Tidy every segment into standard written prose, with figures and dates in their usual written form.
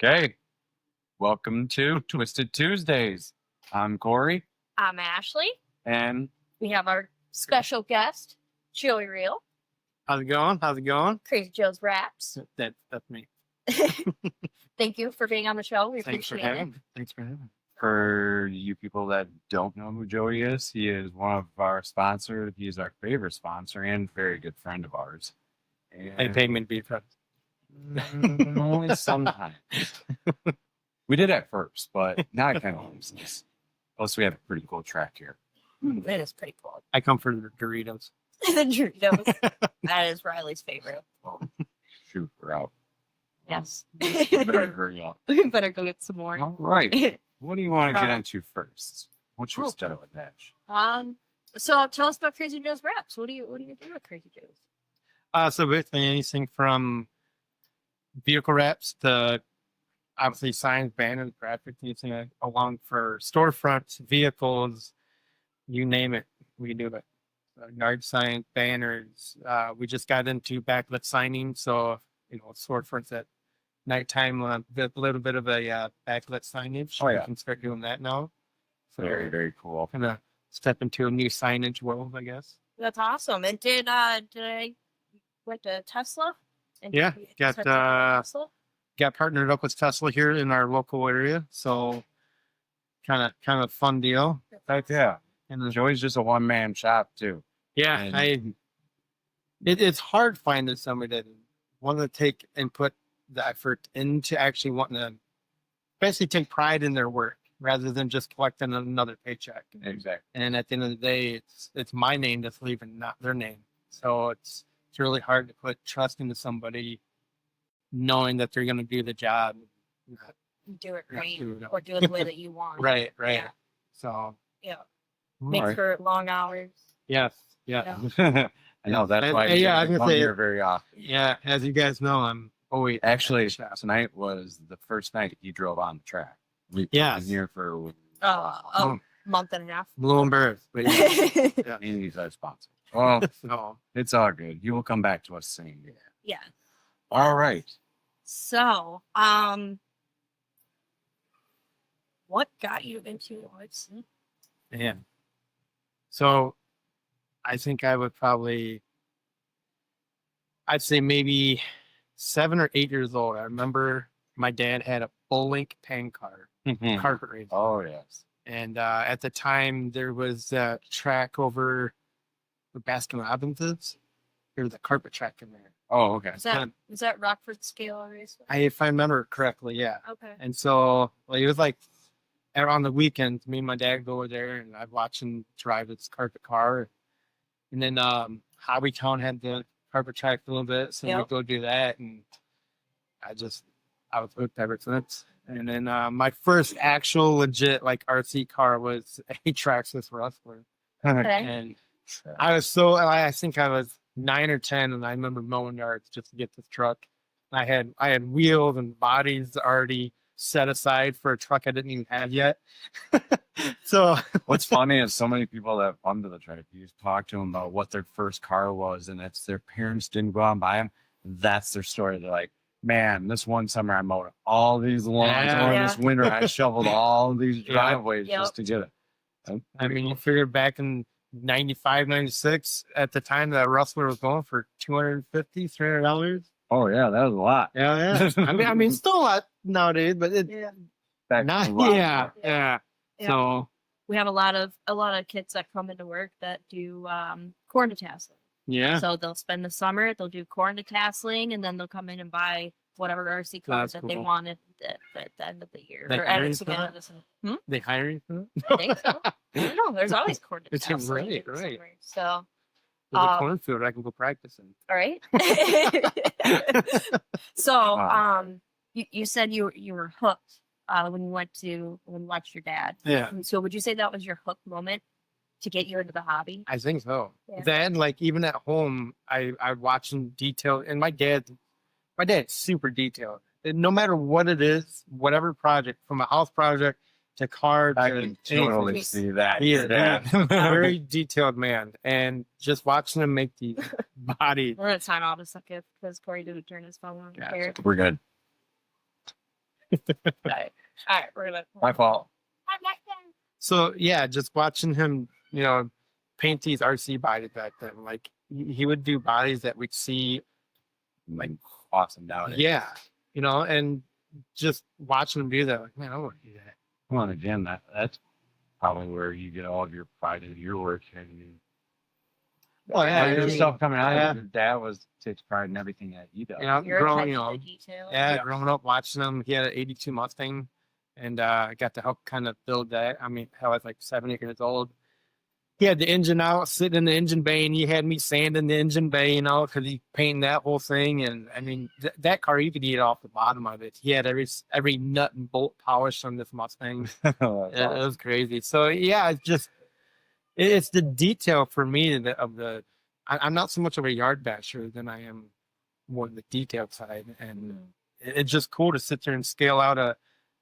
Okay, welcome to Twisted Tuesdays. I'm Corey, I'm Ashley. and We have our special guest, Joey Riihl, How's it going? How's it going? Crazy Joe's Raps. That's me. Thank you for being on the show. We Thanks for appreciate having it. me. Thanks for having me. for you people that don't know who Joey is, he is one of our sponsors. He's our favorite sponsor and very good friend of ours. Hey, And payment be friends. only sometimes. We did at first, but now I kind of lose this. Plus, we have a pretty cool track here. It is pretty cool. I come for the Doritos. The Doritos. That is Riley's favorite. Oh, shoot, we're out. Yes. Better hurry up. We better go get some more. All right. What do you want to get into first? What's your Cool. start with that? So tell us about Crazy Joe's Raps. What do you do with Crazy Joe's? So basically anything from vehicle wraps to obviously signs, banners, graphics, anything along for storefronts, vehicles, you name it, we do it. Yard signs, banners. We just got into backlit signing, so storefronts at nighttime, a little bit of a backlit signage. Oh, yeah. We can start doing that now. So Very, very cool. kind of step into a new signage world, I guess. That's awesome. And did I went to Tesla? And Yeah, you got, started at Tesla? Got partnered up with Tesla here in our local area, so kind of fun deal. Heck yeah. And Joey's just a one-man shop, too. yeah, And- it's hard finding somebody that want to take and put the effort into actually wanting to basically take pride in their work rather than just collecting another paycheck. Exactly. And at the end of the day, it's my name that's leaving, not their name. So it's really hard to put trust into somebody knowing that they're going to do the job. Do it Yeah, right. do it. Or do it the way that you want. Right. Yeah. So Yeah. All Make right. for long hours. yes, yeah. I know, that's And- why and we yeah, I don't was come gonna say- here very often. Yeah, as you guys know, I'm always Actually, shop. tonight was the first night he drove on the track. We've Yes. been here for A month and a half. a little embarrassed, but yeah. and he's our sponsor. Well, So it's all good. You will come back to us soon. Yeah. All right. So, what got you into arts? yeah. So I think I would I'd say maybe 7 or 8 years old. I remember my dad had a full length pan car, carpet race. Oh, yes. And at the time, there was a track over the Baskin Robbins is. There was a carpet track in there. Oh, okay. Is that Rockford Scale Race? If I remember correctly, yeah. Okay. And so it was like on the weekends, me and my dad go over there and I'd watch him drive his carpet car. And then Hobbytown had the carpet track a little bit, so Yep. we'd go do that. And I was hooked ever since. And then my first actual legit like RC car was a Traxxas Rustler. Okay. And I think I was 9 or 10, and I remember mowing yards just to get this truck. I had wheels and bodies already set aside for a truck I didn't even have yet. So What's funny is so many people that have come to the track, you talk to them about what their first car was, and it's their parents didn't go out and buy them. That's their story. They're like, man, this one summer I mowed all these lawns, Yeah. or this winter I shoveled all these Yeah. driveways Yep. just to get it. I mean, you figured back in 95, 96, at the time that Rustler was going for $250, $300. Oh, yeah, that was a lot. Yeah. I mean, still a lot nowadays, but it's Yeah. Back not. then, a lot. Yeah. Yeah. So We have a lot of kids that come into work that do corn detasseling. yeah, So they'll spend the summer, they'll do corn detasseling, and then they'll come in and buy whatever RC car That's that they cool. want at the end of the year. Like or at hiring the beginning for of the summer. they hiring for that? I think so. I don't know. There's always corn It's detasseling. right, in the right. summer. So, There's a Um, cornfield I can go practice in. all right. So, Wow. you said you were hooked when you watched your dad. Yeah, And so, would you say that was your hook moment to get you into the hobby? I think so. Yeah. Then, like even at home, I watch him detail, and my dad's super detailed. And no matter what it is, whatever project, from a house project to car I to can anything, totally see that. He is Yeah. a very detailed man, and just watching him make these bodies. We're gonna sign off a second because Corey didn't turn his phone on. Yeah, Here. we're good. Right. All right, we're gonna. My fault. I'm not done. So yeah, just watching him, paint these RC bodies back then, like he would do bodies that we'd see, Like awesome nowadays. yeah, and just watching him do that, like, man, I want to do that. Well, and again, that's probably where you get all of your pride in your work. And Well, yeah, your stuff coming out. yeah. Your dad takes pride in everything that he does. Your growing, attention to detail. yeah, growing up watching him, he had an '82 Mustang, and I got to help kind of build that. I mean, hell, I was like 7 years old. He had the engine out, sitting in the engine bay, and he had me sanding the engine bay, because he painted that whole thing. And I mean, that car, you could eat off the bottom of it. He had every nut and bolt polished on this Mustang. It was crazy. So yeah, it's the detail for me I'm not so much of a yard basher than I am more the detail side, and it's just cool to sit there and scale out a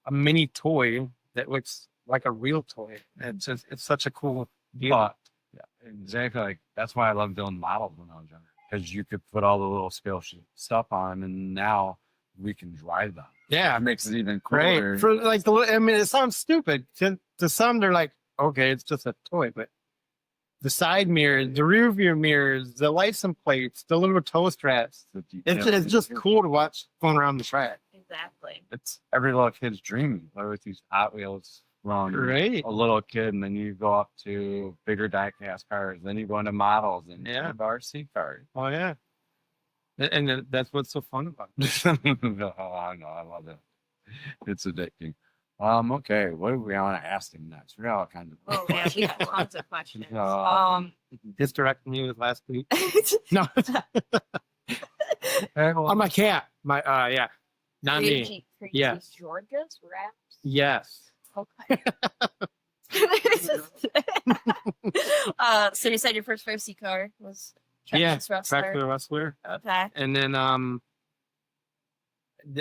mini toy that looks like a real toy. It's such a cool deal. But, yeah, exactly. Like that's why I love building models when I was younger, because you could put all the little scale stuff on, and now we can drive them. Yeah, It makes it even cooler. right. For like it sounds stupid to some. They're like, okay, it's just a toy, but the side mirrors, the rear view mirrors, the license plates, the little toe straps. It's just cool to watch going around the track. Exactly. It's every little kid's dream. Play with these Hot Wheels from Right. a little kid, and then you go up to bigger diecast cars. Then you go into models and Yeah. RC cars. Oh yeah, and that's what's so fun about it. Oh, I know. I love it. It's addicting. Okay. What do we want to ask him next? We got all kinds of. Oh man, we have tons of questions. Hysterectomy me last week. No, on my cat. My yeah, not me. Yeah. Georgia's wraps. Yes. Okay. So you said your first RC car was Yeah, Texas Wrestler. Tractor Wrestler. Okay. And then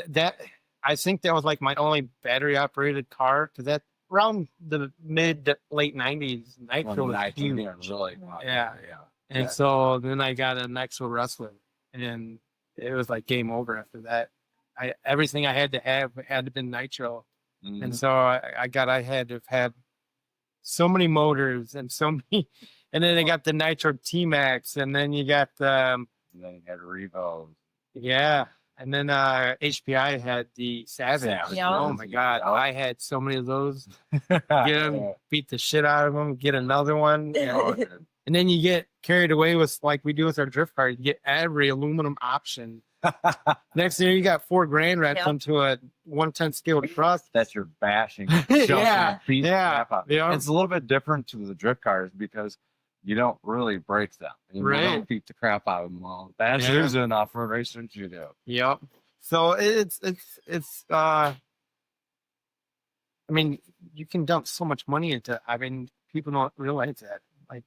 that I think that was like my only battery operated car, because that around the mid to late 90s, Nitro was huge. Really. Yeah. Yeah. And so then I got a Nitro Wrestler, and it was like game over after that. Everything I had to have had to be Nitro. Mhm. And so I had to have had so many motors and so many, and then I got the Nitro T-Max, and then you got And then you had Revo. yeah, and then HPI had the Savage. Yeah. Oh my God, I had so many of those. Get them, Yeah. beat the shit out of them, get another one, and then you get carried away with, like we do with our drift car, you get every aluminum option. Next year you got $4,000 wrapped Yep. into a 1/10 scale cross. That's your bashing. Yeah, Beat the yeah, crap out. yeah. It's a little bit different to the drift cars because you don't really break them. You Right. don't beat the crap out of them all. That's Yeah. usually an off-road racer you do. Yep. So it's I mean, you can dump so much money into, I mean, people don't realize that. Like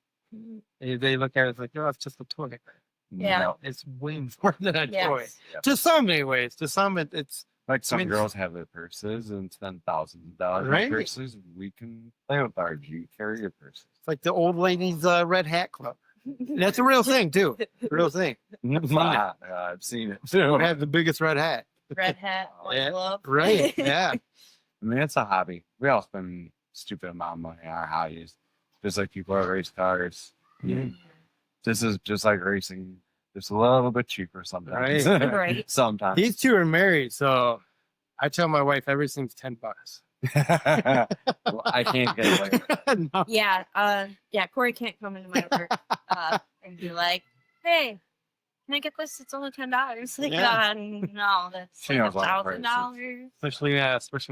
they look at it like, oh, it's just a toy. Yeah. No, it's way more than a toy. Yes. To some anyways. To some it's Like some I mean, girls have their purses and spend thousands of dollars Right. on purses. We can play with our G carrier purses. like the old ladies red hat club. That's a real thing too. Real thing. I've seen it too. Who have the biggest red hat. Red hat, white Yeah. glove. Right. Yeah. I mean, it's a hobby. We all spend stupid amount of money on our hobbies. Just like people that race cars. Yeah. This is just like racing. Just a little bit cheaper sometimes. Right. Right. Sometimes. These two are married, so I tell my wife everything's $10. Well, I can't get away. No. Yeah, Corey can't come into my work and be like, "Hey, can I get this? It's only $10." Like, Yeah. no, that's She like knows all the $1,000. Especially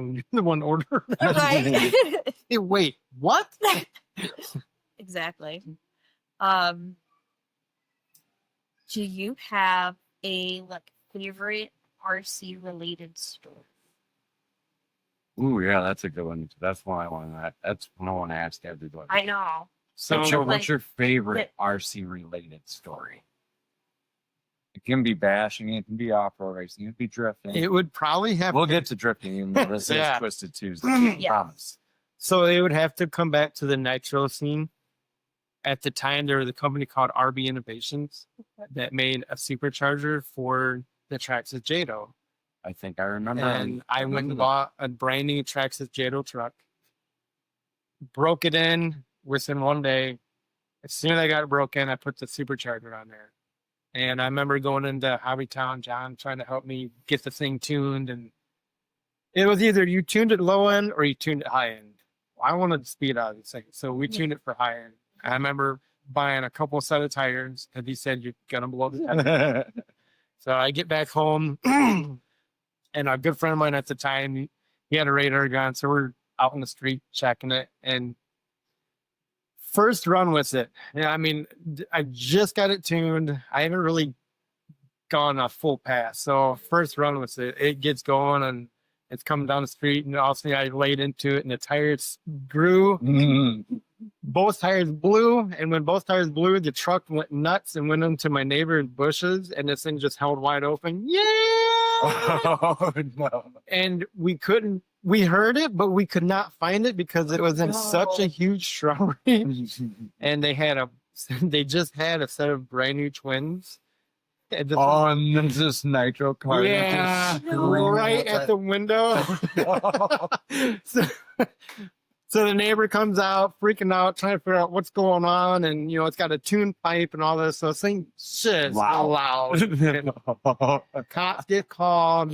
when you're the one order. Right. Hey, wait, what? Exactly. Do you have a favorite RC related story? Ooh, yeah, that's a good one. That's one I want to. That's one I want to ask everybody. I know. So What's your favorite RC related story? It can be bashing. It can be off-road racing. It can be drifting. it would probably have We'll get to drifting in this is Yeah. Twisted Tuesday. Yes. Promise. So it would have to come back to the nitro scene. At the time, there was a company called RB Innovations that made a supercharger for the tracks at Jado. I think I remember. And I went and bought a brand new Traxxas J-Lo truck, broke it in within one day. As soon as I got it broken, I put the supercharger on there. And I remember going into Hobbytown, John trying to help me get the thing tuned. And it was either you tuned it low end or you tuned it high end. I wanted to speed out of this thing. So we tuned it for high end. I remember buying a couple set of tires because he said you're going to blow the tire. So I get back home and a good friend of mine at the time, he had a radar gun. So we're out in the street checking it. And first run with it. Yeah, I mean, I just got it tuned. I haven't really gone a full pass. So first run with it, it gets going and it's coming down the street. And all of a sudden I laid into it and the tires grew. Both tires blew. And when both tires blew, the truck went nuts and went into my neighbor's bushes. And this thing just held wide open. Yeah. Oh, no. And we heard it, but we could not find it because it was in such a huge shrubbery. And they just had a set of brand new twins. And and then this nitro car. yeah, right at the window. So the neighbor comes out, freaking out, trying to figure out what's going on. And, it's got a tune pipe and all this. So this thing shit's loud. And cops get called.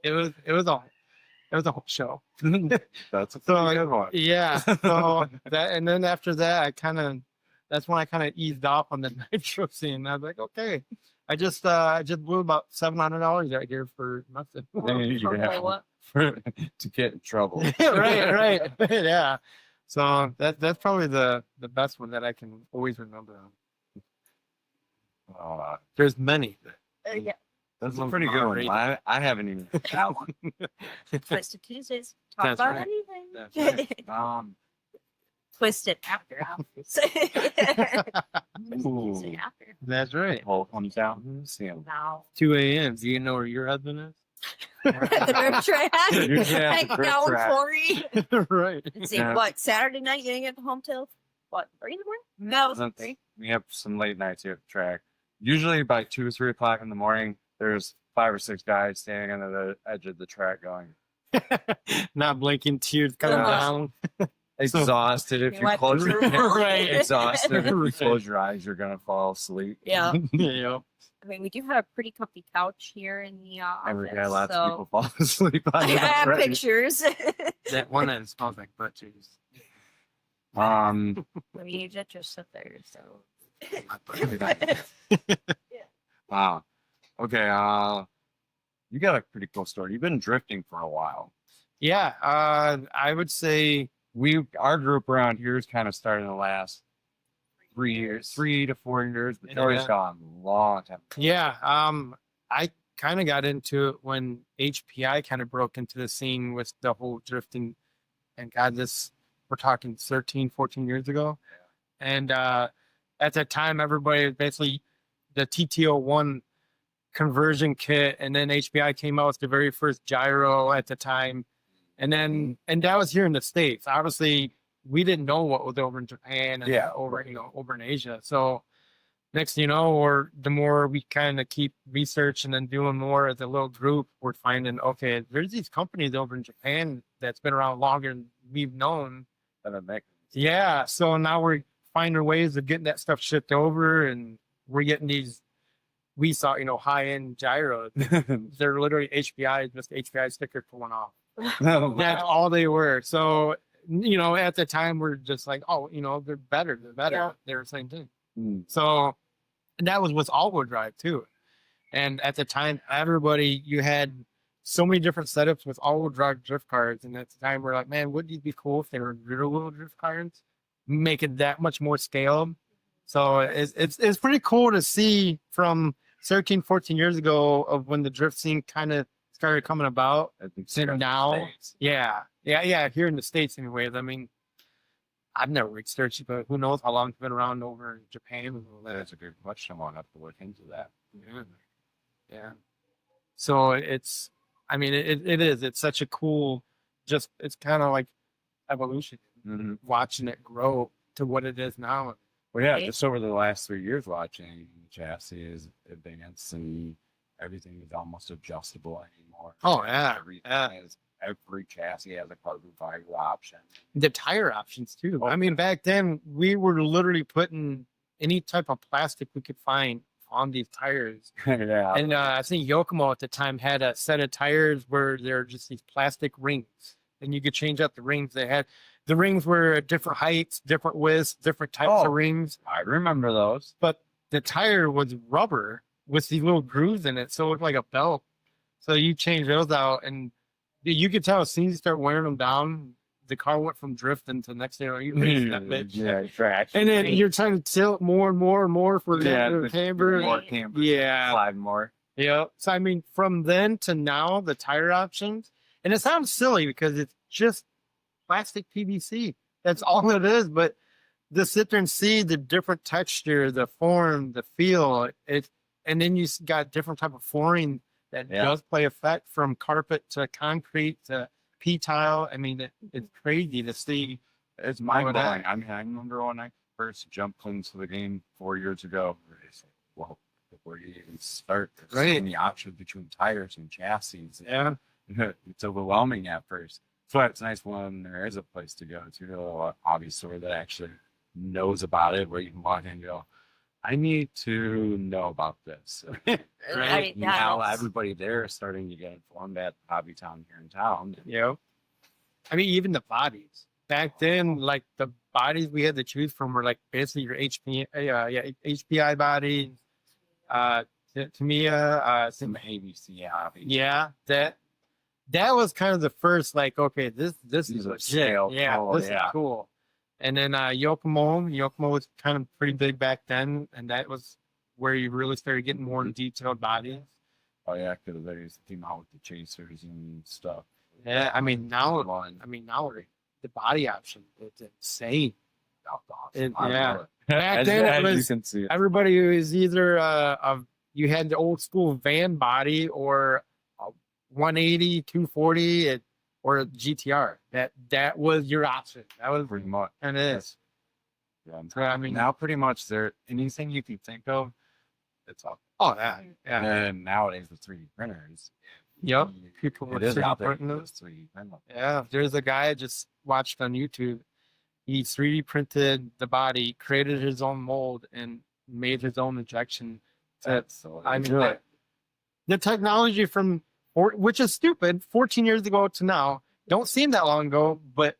It was a whole show. That's a good one. Yeah. So and then after that, that's when I kind of eased off on the nitro scene. I was like, okay, I just blew about $700 out here for nothing. To get in trouble. right. Yeah. So that's probably the best one that I can always remember. There's many. Yeah. That's a pretty good one. I haven't even that one. Twisted Tuesdays. Talk That's about right. anything. That's right. Twisted after hours. Ooh. Tuesday after. That's right. Whole comes down. See him. Now. 2 a.m. Do you know where your husband is? At the rib track. Yeah, Hanging rib out with track. Corey. Right. Let's see, Yeah. what, Saturday night you didn't get home till, 3 in the morning? No, it was That's- 3. We have some late nights here at the track. Usually by 2 or 3 o'clock in the morning, there's 5 or 6 guys standing on the edge of the track going, Not blinking, tears coming Yeah. down. exhausted. If you Like, close your right. exhausted. If you Right. close your eyes, you're gonna fall asleep. Yeah. Yeah. I mean, we do have a pretty comfy couch here in the office. Every day, lots so of people fall asleep on I it have already. pictures. That one that smells like butt cheese. I mean, you just sit there, so. Wow. Okay. You got a pretty cool story. You've been drifting for a while. Yeah. I would say Our group around here has kind of started in the last 3 years, 3 to 4 years, but Joey's Yeah. gone a long time. Yeah. I kind of got into it when HPI kind of broke into the scene with the whole drifting. And God, we're talking 13, 14 years ago. And at that time, everybody basically the TTO1 conversion kit. And then HPI came out with the very first gyro at the time. And that was here in the States. Obviously, we didn't know what was over in Japan and over in Asia. So next thing you know, or the more we kind of keep researching and doing more as a little group, we're finding, okay, there's these companies over in Japan that's been around longer than we've known. Yeah. So now we're finding ways of getting that stuff shipped over, and we're getting we saw, high-end gyros. They're literally HPI, just HPI sticker pulling off. That's all they were. So, at the time, we're just like, oh, they're better. Yeah. They're the same thing. Mm. So, and that was with all-wheel drive too. And at the time, you had so many different setups with all-wheel drive drift cars. And at the time, we're like, man, wouldn't it be cool if they were rear-wheel drift cars? Make it that much more scale. So it's pretty cool to see from 13, 14 years ago of when the drift scene kind of started coming about. I think To now, yeah, here in the States anyways. I mean, I've never researched it, but who knows how long it's been around over in Japan. That's a good question. I want to have to look into that. Yeah. So it is. It's such a cool, it's kind of like evolution, Mm-hmm. watching it grow to what it is now. Well, yeah, Right. just over the last 3 years, watching the chassis is advanced and everything is almost adjustable anymore. Oh, yeah, Everything yeah. every chassis has a carbon fiber option. The tire options too. Oh, I mean, back then we were literally putting any type of plastic we could find on these tires. Yeah. And I think Yokomo at the time had a set of tires where they're just these plastic rings, and you could change out the rings. They had the rings were at different heights, different widths, different types Oh. of rings, I remember those. but the tire was rubber with these little grooves in it, so it looked like a belt. So you change those out, and you could tell as soon as you start wearing them down, the car went from drifting to the next day. You racing that bitch. Yeah, trash. And then you're trying to tilt more and more and more for the camber. More camber. Yeah. Slide more. Yeah. So I mean, from then to now, the tire options, and it sounds silly because it's just plastic PVC. That's all it is. But to sit there and see the different texture, the form, the feel, and then you got different type of flooring that does play effect, from carpet to concrete to P-tile. I mean, it's crazy to see. It's mind blowing. I mean, I remember when I first jumped into the game 4 years ago. It's like, well, before you even start, there's so many options between tires and chassis. Yeah. It's overwhelming at first. So it's nice when there is a place to go to, a hobby store that actually knows about it, where you can walk in and go, I need to know about this. Right now, everybody there is starting to get informed at Hobby Town here in town. Yeah. I mean, even the bodies back then, like the bodies we had to choose from were like basically your HPI bodies, Tamiya, Some ABC hobbies. yeah, that was kind of the first, like, okay, this is legit. Scale. Yeah, Oh, this is cool. And then Yokomo was kind of pretty big back then, and that was where you really started getting more detailed bodies. Oh yeah, because they used to team out with the chasers and stuff. Yeah, I mean now the body option, it's insane. Yeah. Back then it was, you can see it. everybody was either you had the old school van body or a 180, 240, or a GTR. That was your option. That was Pretty much. and it is. Yeah, I mean, now pretty much there anything you can think of, it's up. oh yeah, yeah. And nowadays with 3D printers, Yep. People it with is 3D out there. printing for those. those 3D printers. Yeah, there's a guy I just watched on YouTube. He 3D printed the body, created his own mold, and made his own injection. That's so I mean, the technology from, which is stupid, 14 years ago to now, don't seem that long ago, but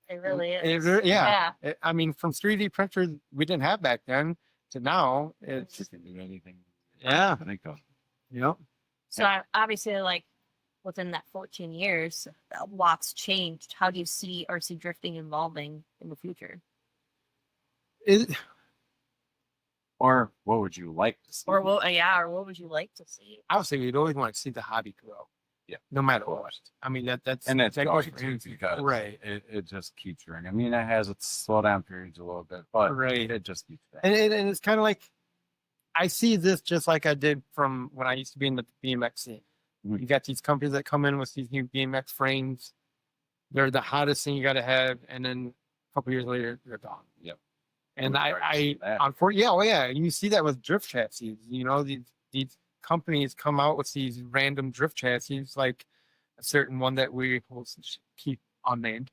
It really it is. re- yeah. I mean, from 3D printers we didn't have back then to now, it's just can do anything. yeah, I think of. yep. So obviously, like within that 14 years, a lot's changed. How do you see RC drifting evolving in the future? Or what would you like to see? Or what would you like to see? Obviously, we'd always want to see the hobby grow. Yeah. No matter what. I mean, that's And it's that going goes to because right. it just keeps running. I mean, it has its slow down periods a little bit, but Right. it just keeps that. And it's kind of like, I see this just like I did from when I used to be in the BMX scene. Mhm. You got these companies that come in with these new BMX frames. They're the hottest thing you got to have, and then a couple years later, they're gone. Yep. And We already see that. yeah, oh yeah, and you see that with drift chassis. You know, these companies come out with these random drift chassis, like a certain one that we will keep unnamed.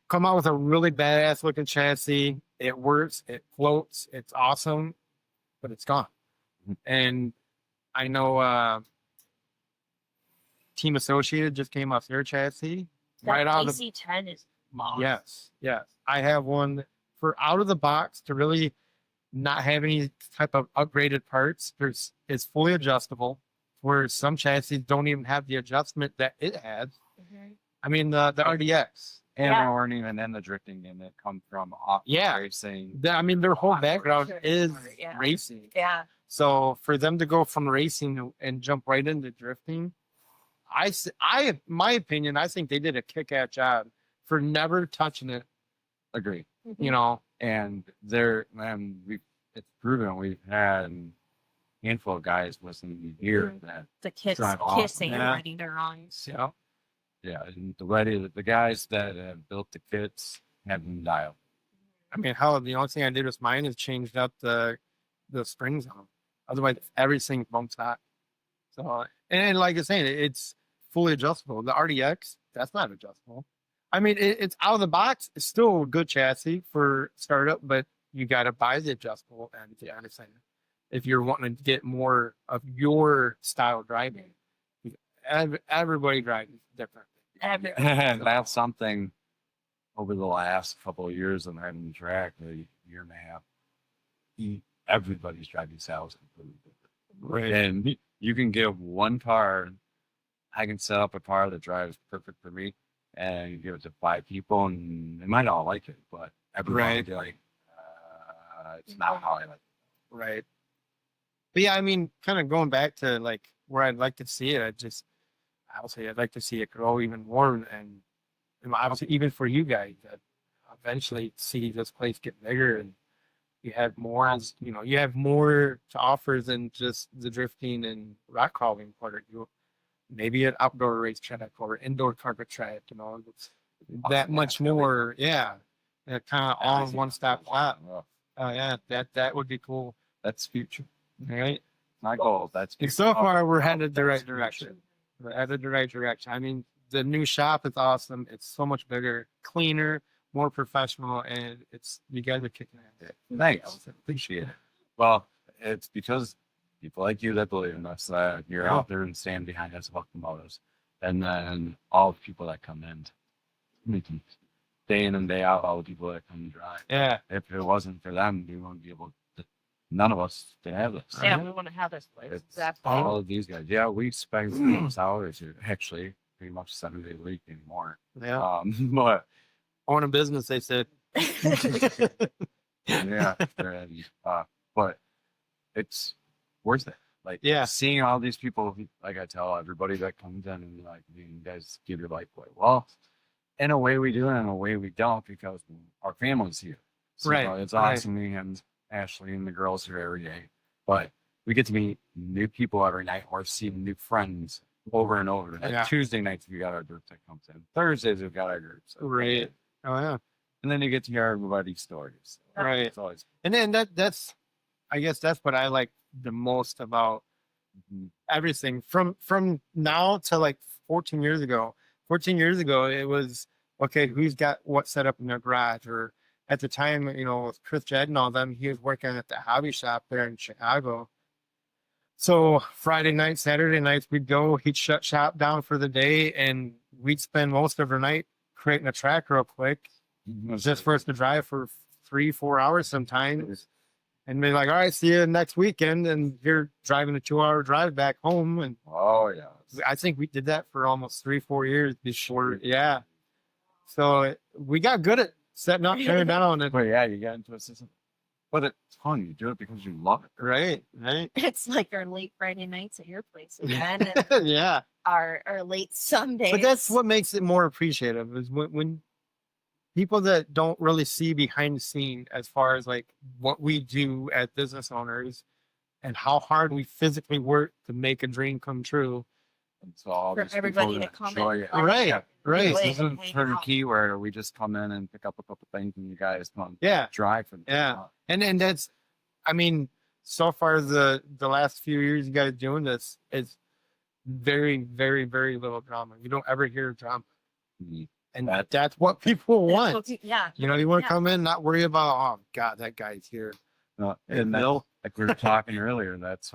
Come out with a really badass looking chassis. It works, it floats, it's awesome, but it's gone. Mhm. And I know Team Associated just came off their chassis right out of the AC-10 is monster. yes. I have one for out of the box to really not have any type of upgraded parts. It's fully adjustable, where some chassis don't even have the adjustment that it has. Mhm. I mean the RDX. And Yeah. we weren't even in the drifting game that come from off Yeah. racing. I mean their whole background Sure. is Yeah. racing. Yeah. So for them to go from racing and jump right into drifting, my opinion, I think they did a kick-ass job for never touching it. Agree. You know, And it's proven we've had a handful of guys listening here Mhm. that The kids Drive awesome. kissing and Yeah. riding their arms. yeah. yeah, and the guys that have built the kits have been dialed. I mean, hell, the only thing I did with mine is changed up the springs on them. Otherwise, everything bumps out. So, and like I was saying, it's fully adjustable. The RDX, that's not adjustable. I mean, it's out of the box. It's still a good chassis for startup, but you got to buy the adjustable and the underside if you're wanting to get more of your style driving. Everybody drives different. And that's something over the last couple of years of having the track, a year and a half, everybody's driving styles completely different. Right. And you can give one car, I can set up a car that drives perfect for me, and you give it to 5 people, and they might all like it, but everybody will be like, it's not how I like it. Right. But yeah, I mean, kind of going back to like where I'd like to see it, I'd like to see it grow even more, and obviously even for you guys that eventually see this place get bigger and you have more, you have more to offer than just the drifting and rock crawling part. You maybe an outdoor race track or indoor carpet track, it's that much more. Yeah. Kind of all in one stop shop. Oh yeah, that would be cool. That's future. All right. My goal. That's future. So far, we're headed the right direction. We're headed the right direction. I mean, the new shop is awesome. It's so much bigger, cleaner, more professional, and you guys are kicking ass. Thanks. Appreciate it. Well, it's because people like you that believe in us, that you're out there and stand behind us, locomotives, and then all the people that come in, day in and day out, all the people that come and drive. Yeah. If it wasn't for them, we wouldn't be able to. None of us to have this. Yeah, we want to have this place. It's Exactly. all of these guys. Yeah, we spend hours here, actually, pretty much 7 days a week anymore. Yeah. But Own a business, they said. yeah, but it's worth it. Like, Yeah. seeing all these people, like I tell everybody that comes in and like, you guys give your life away. Well, in a way we do, and in a way we don't, because our family's here. So, Right, it's right. awesome, me and Ashley and the girls here every day. But we get to meet new people every night, or see new friends over and over. Like Yeah. Tuesday nights, we got our group that comes in. Thursdays, we've got our groups. Right. Oh yeah. And then you get to hear everybody's stories. Right. It's always And then that's I guess that's what I like the most about everything from now to like 14 years ago. 14 years ago, it was okay, who's got what set up in their garage? Or at the time, with Chris Jed and all them, he was working at the hobby shop there in Chicago. So Friday night, Saturday nights, we'd go, he'd shut shop down for the day, and we'd spend most of our night creating a track real quick, just for us to drive for 3-4 hours sometimes. And be like, all right, see you next weekend. And you're driving a 2-hour drive back home. And oh yeah. I think we did that for almost 3-4 years before. Yeah. So we got good at setting up, tearing down. And, But yeah, you get into a system. But it's fun. You do it because you love it. right. It's like our late Friday nights at your place again, and Yeah. our late Sundays. But that's what makes it more appreciative is when people that don't really see behind the scene as far as like what we do as business owners and how hard we physically work to make a dream come true. And so all For these everybody people to that come enjoy in. it. Right. Yeah. Right. Wait. This isn't hang turnkey where we just come in and pick up a couple things and you guys come Yeah. drive for them. Yeah. And that's, I mean, so far the last few years you guys doing this is very, very, very little drama. You don't ever hear drama. Mhm. And that's what people That's want. what yeah. You want to Yeah. come in, not worry about, oh God, that guy's here. And that, Bill. like we were talking earlier, that's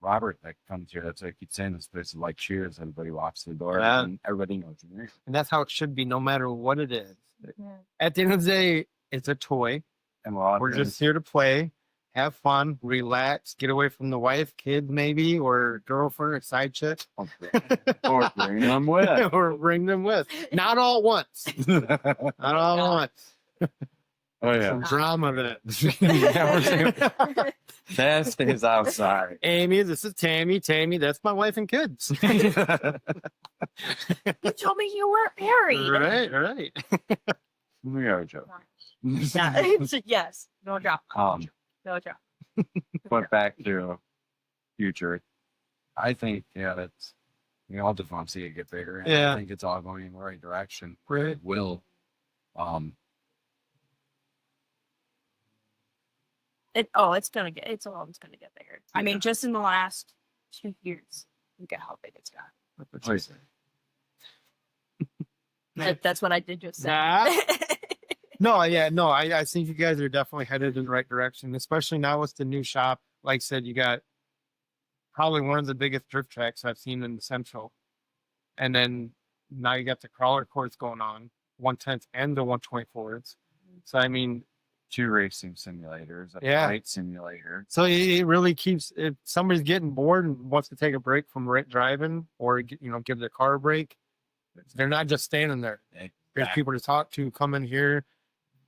Robert that comes here. That's like he's saying this place is like Cheers. Everybody walks through the door Yeah. and everybody knows your name. And that's how it should be, no matter what it is. Yeah. At the end of the day, it's a toy. And we're We're just here to play, have fun, relax, get away from the wife, kid, maybe, or girlfriend, or side chick, or bring them with. or bring them with. Not all at once. Not all at once. Oh yeah. Some drama to Yeah, we're saying- that stays outside. Amy, this is Tammy. Tammy, that's my wife and kids. You told me you weren't married. right. We are a joke. Yeah. Yes. No job. No job. But back to future. I think that's all just want to see it get bigger. And Yeah. I think it's all going in the right direction. Right. It will. It's always gonna get bigger. I mean, just in the last 2 years, Look at how big it's got. That's what you say. That's what I did just say. Nah. No, yeah, no, I think you guys are definitely headed in the right direction, especially now with the new shop. Like I said, you got probably one of the biggest drift tracks I've seen in the Central. And then now you got the crawler course going on, 110th and the 124s. So, I mean, 2 racing simulators, a Yeah. flight simulator. so it really keeps, if somebody's getting bored and wants to take a break from driving or, give their car a break, they're not just standing there. There's people to talk to, come in here,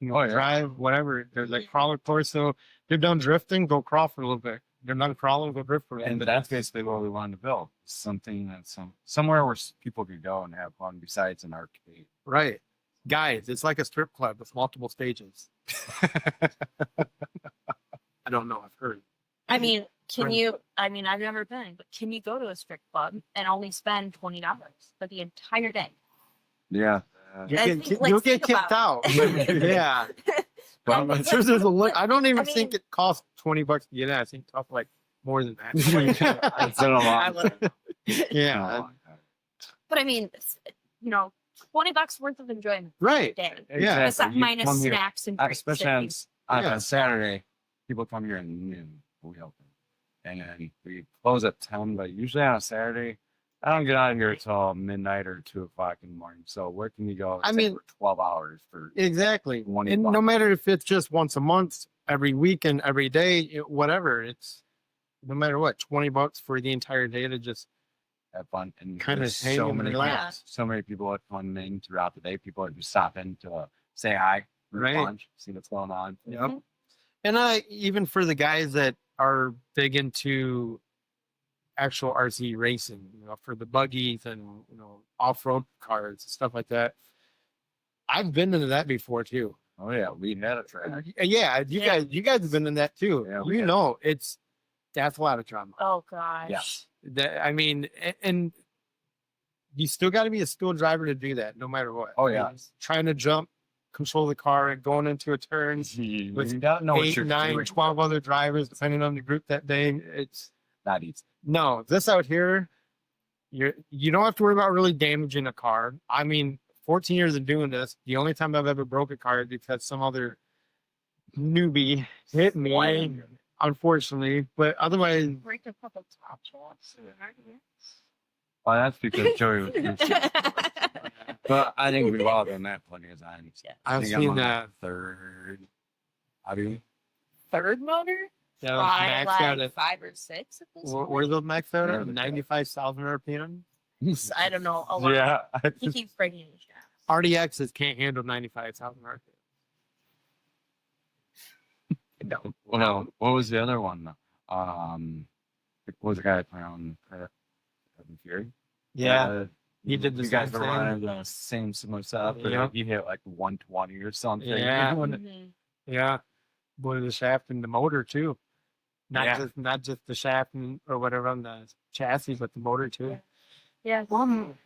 Oh, yeah. drive, whatever. There's like crawler course. So they're done drifting, go crawl for a little bit. They're done crawling, go drift for a little And bit. that's basically what we wanted to build. Something that's somewhere where people could go and have fun besides an arcade. Right. Guys, it's like a strip club with multiple stages. I don't know. I've heard. I mean, Right. I've never been, but can you go to a strip club and only spend $20 for the entire day? Yeah. You'll get kicked out. Yeah. Well, I'm sure there's a I don't even I mean- think it costs $20 to get in. I think it's up like more than that. It's been a I long wouldn't. Yeah. But I mean, $20 worth of enjoyment Right. a day. Yeah. That's not You minus come here, snacks and drinks. especially on Yeah. a Saturday, people come here at noon. We open. And then we close at 10, but usually on a Saturday, I don't get out of here till midnight or 2 o'clock in the morning. So where can you go? I mean- for 12 hours for Exactly. $20. And no matter if it's just once a month, every weekend, every day, whatever, it's no matter what, $20 for the entire day to just have fun. And Kinda there's hang so and many relax. so many people that come in throughout the day. People that just stop in to say hi, for Right. lunch, see what's going on. Yep. And even for the guys that are big into actual RC racing, for the buggies and off-road cars and stuff like that, I've been into that before too. Oh yeah, we had a track. Yeah, Yeah. you guys have been in that too. Yeah, we have. That's a lot of drama. Oh gosh. Yes. And you still got to be a skilled driver to do that, no matter what. Oh, yeah. I mean, trying to jump, control the car, and going into a turn You with don't know what 8, you're 9, doing. 12 other drivers, depending on the group that day. It's Not easy. no, this out here, you don't have to worry about really damaging a car. I mean, 14 years of doing this, the only time I've ever broke a car is because some other newbie hit me, unfortunately. But otherwise, Break a couple top shots. Well, that's because Joey was goofy. But I think we've all done that plenty of times. Yeah. I I've think I'm seen on that. third. How do you? Third motor? Yeah, those Probably maxed out like at 5 or 6 at this where point. those maxed out Yeah. at 95,000 RPM. I don't know. A lot. Yeah. He keeps breaking his shaft. RDXs can't handle 95,000 RPM. No. Well, no. What was the other one? What was the guy playing on Fury? He did the You guys same were thing. running the same similar setup. But Yeah. you hit like 120 or something. Yeah. Mhm. Yeah, blew the shaft and the motor too. Yeah. Not just the shaft or whatever on the chassis, but the motor too. Yeah. And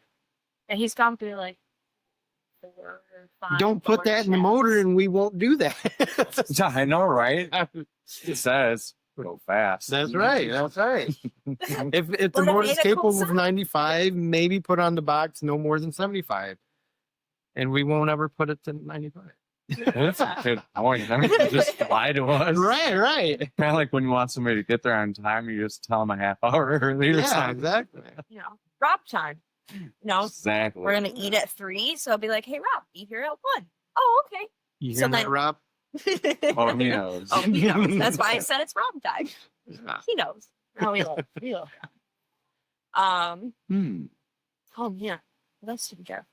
he's gone through like 4 or 5. Don't put that in the motor, and we won't do that. Yeah, I know, right? It says go fast. That's right. That's right. If the But it motor's made a capable cool of sound. 95, maybe put on the box no more than 75, and we won't ever put it to 95. That's a good point. I mean, you just lie to us. Right. Kind of like when you want somebody to get there on time, you just tell them a half hour early or Yeah, something. exactly. Rob time. Exactly. We're gonna eat at 3, so I'll be like, "Hey, Rob, eat here at 1." Oh, okay. You So hear that, then- Rob? Oh, he knows. Oh, he knows. That's why I said it's Rob time. Yeah. He knows. Oh, he loves. He loves. Oh yeah, let's do Jeff.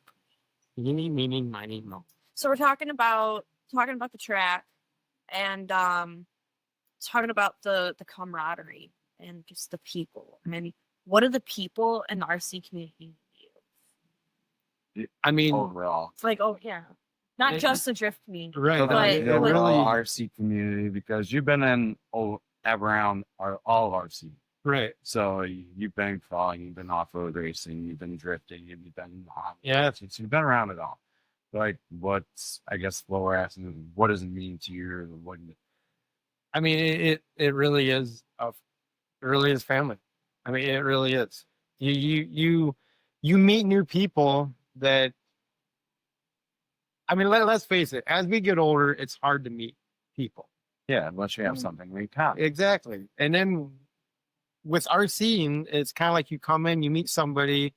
Eeny, meeny, miny, mo. So we're talking about the track, and talking about the camaraderie and just the people. I mean, what do the people in the RC community do? I mean, Overall. It's like, oh yeah, not It- just the drift community. right. But it the like- really, RC community, because you've been in around all of RC. right. So you've been crawling, you've been off-road racing, you've been drifting, you've been Yeah. so you've been around it all. Like, I guess what we're asking is, what does it mean to you? What? I mean, it really is family. I mean, it really is. You meet new people that, I mean, let's face it, as we get older, it's hard to meet people. Yeah, unless you have something in common. Exactly. And then with RCing, it's kind of like you come in, you meet somebody,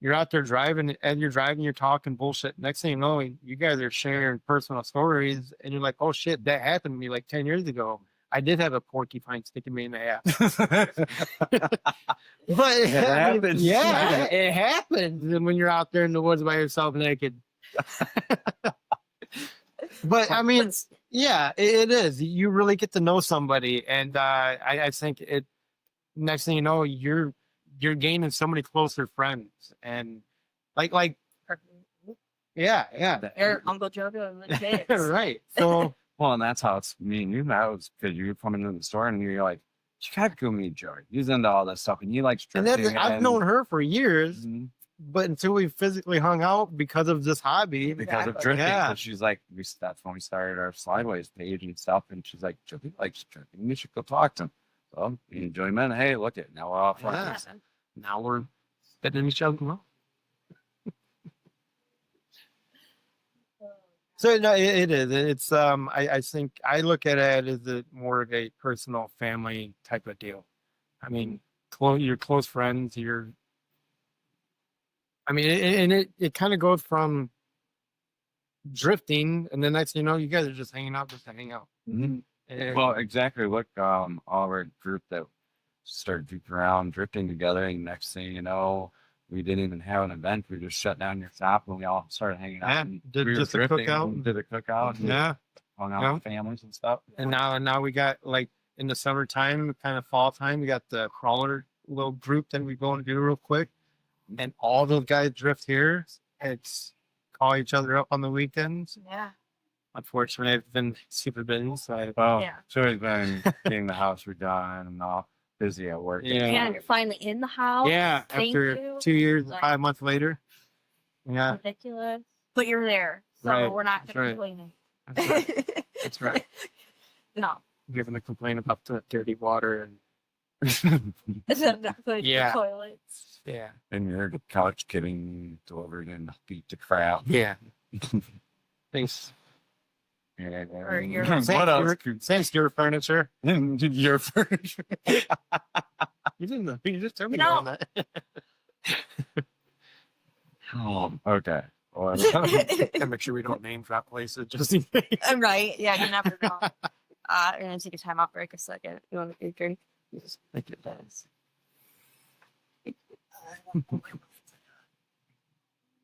you're out there driving, and you're driving, you're talking bullshit. Next thing you know, you guys are sharing personal stories, and you're like, oh shit, that happened to me like 10 years ago. I did have a porcupine sticking me in the ass. But It happens. Yeah, it happens. And when you're out there in the woods by yourself naked. But I mean, yeah, it is. You really get to know somebody, and I think it. Next thing you know, you're gaining so many closer friends, and like yeah, Or Uncle Jojo and the kids. right. So Well, and that's how it's me and you now. It's because you come into the store and you're like, you gotta go meet Joey. He's into all this stuff, and he likes and drifting. I've known her for years, Mhm. but until we physically hung out because of this hobby, because of Exactly. drifting. Yeah. But she's like, that's when we started our Slideways page and stuff. And she's like, Joey likes drifting. You should go talk to him. So me and Joey met. Hey, look at now we're all friends. Yeah. Now we're spitting each other well. So no, it is. It's I think I look at it as more of a personal family type of deal. I mean, your close friends, I mean, it kind of goes from drifting, and then next thing you know, you guys are just hanging out, just to hang out. Mhm. And- Well, exactly. Look, all our group that started drifting around, drifting together, and next thing you know, we didn't even have an event. We just shut down your shop, and we all started hanging out. Yeah, and did we were just a drifting cookout. and did a cookout. And yeah, hung out Yeah. with families and stuff. and now we got, like, in the summertime, kind of fall time, we got the crawler little group that we go and do real quick, and all those guys drift here. It's call each other up on the weekends. Yeah. Unfortunately, I've been super busy, so Well, Yeah. Joey's been getting the house redone and all busy at work. Yeah. And you're finally in the house. yeah, Thank after you. 2 years and Like- 5 months later. Yeah, Ridiculous. But you're there. So Right. we're not That's going right. to complain. that's right. That's right. No. You're gonna complain about the dirty water and It's not good Yeah. toilets. yeah, And your couch getting delivered and beat to crap. yeah. Thanks. Or your- Thanks, What else? Thanks, your furniture. Your furniture. You didn't know. You just told me No. on that. Okay. Well, Gotta make sure we don't name drop places just in case. Right. Yeah, you never know. We're going to take a time out break a second. You want a drink? Yes, thank you.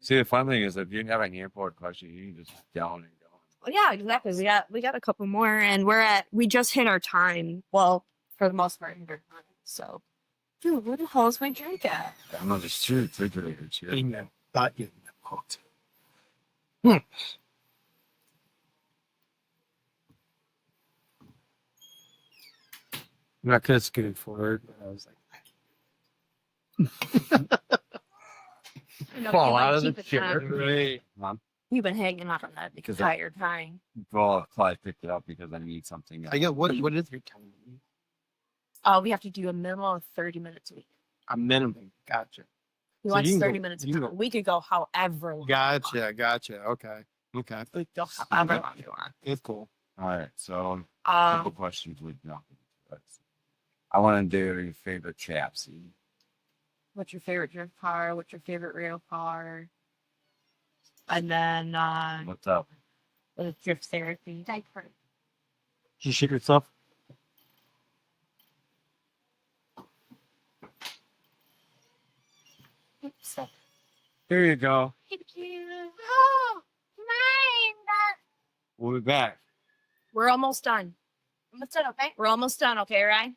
see, the fun thing is if you have an airport question, you can just down and go. Well, yeah, exactly. We got a couple more, and we just hit our time. Well, for the most part, hit our time. So, dude, where the hell is my drink at? I'm not just two refrigerators here. In the butt in the pot. I could have scooted forward, but I was like, You know, fall you out might of the keep it chair. on. Right. You've been hanging out on that Because entire time. Well, I picked it up because I need something. I get what is your time? We have to do a minimum of 30 minutes a week. A minimum. Gotcha. He So wants you can 30 go- minutes. you can per- go- We could go however long. Gotcha. Okay. We could go however long you want. It's cool. All right. So, a couple Um, questions with nothing. I want to do your favorite chassis. what's your favorite drift car? What's your favorite rail car? And then What's up? what is drift therapy? Diaper. Did you shoot yourself? Here you go. Thank you. Oh, mine. We'll be back. We're almost done. Almost done, okay? We're almost done, okay, Ryan?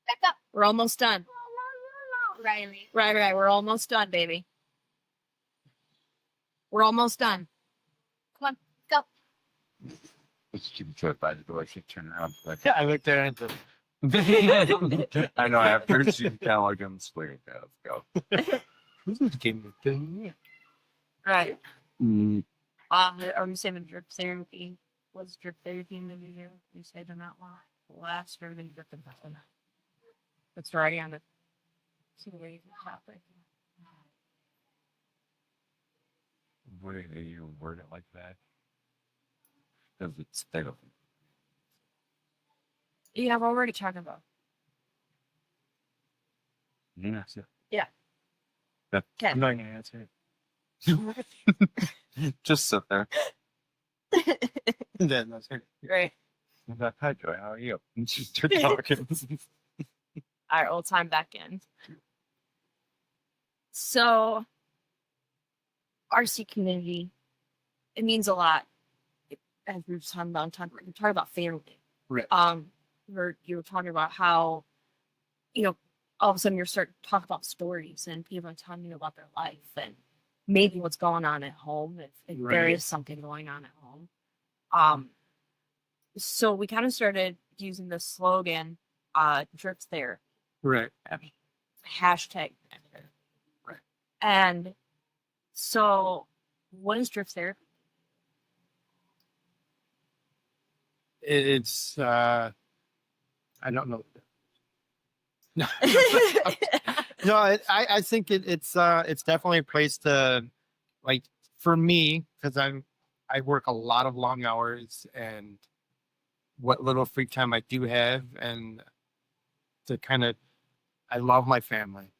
Back up. We're almost done. Riley. Right. We're almost done, baby. We're almost done. Come on, go. Let's keep it short by the door. I should turn around. Yeah, I looked there and I know. After she kind of like him square. Okay, let's go. this is game of thing. Right. Mm, Are you saying drip therapy? What's drip therapy in the video? You said in that last or the drip investment? That's right on it. Too late topic. What do you word it like that? Because it's they don't. Yeah, I've already talked about. Yes, Yeah. That, Okay. I'm not gonna answer just sit there. it. Then that's it. Right. I'm like, hi Joy, how are you? And she started talking. All right, we'll time back in. So, RC community, it means a lot. As we were talking about family. Right. You were talking about how, all of a sudden you're starting to talk about stories and people are telling you about their life and maybe what's going on at home if there Right. is something going on at home. So we kind of started using the slogan, "Drift there." Right. Hashtag. Right. And so, what is drift therapy? It's I don't know. No, no. I think it's definitely a place to, like, for me, because I work a lot of long hours and what little free time I do have, and to kind of, I love my family,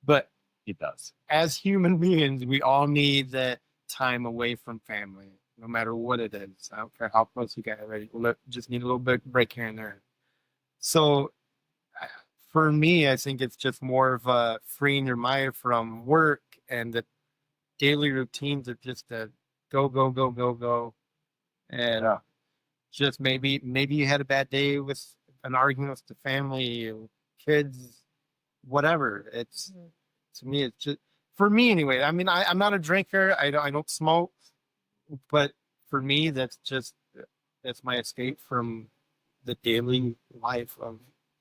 but He does. as human beings, we all need that time away from family, no matter what it is. I don't care how close we get, right? We'll just need a little bit break here and there. So for me, I think it's just more of freeing your mind from work and the daily routines of just the go, go, go, go, go. And Yeah. just maybe you had a bad day with an argument with the family, kids, whatever. It's, to me, it's just, for me anyway. I mean, I'm not a drinker. I don't smoke, but for me, that's my escape from the daily life of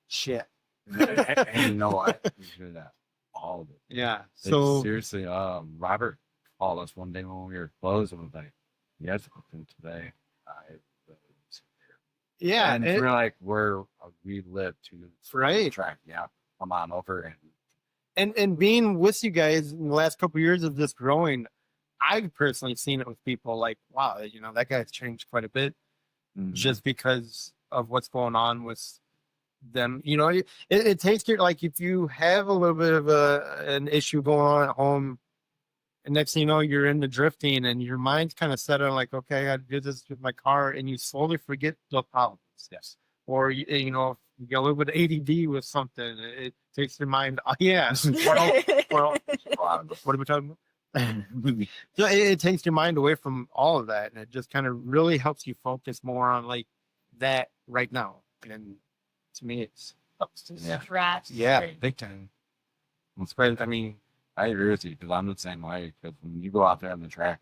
shit. And you know what? We hear that all of it. Yeah. So So seriously, Robert called us one day when we were closed and was like, "You guys looking today?" yeah, and we're like, we live to right. track. Yeah, come on over And being with you guys in the last couple of years of this growing, I've personally seen it with people like, wow, that guy's changed quite a bit and just because of what's going on with them. It takes you, like, if you have a little bit of an issue going on at home, and next thing you know, you're into drifting and your mind's kind of set on, like, okay, I got to do this with my car, and you slowly forget the problems. yes, Or you get a little bit of ADD with something. It takes your mind. Oh, yeah. What are we talking about? So it takes your mind away from all of that, and it just kind of really helps you focus more on, like, that right now. And to me, it's Yeah. Stress. yeah, big time. it's great. I mean, I agree with you because I'm the same way. Because when you go out there on the track,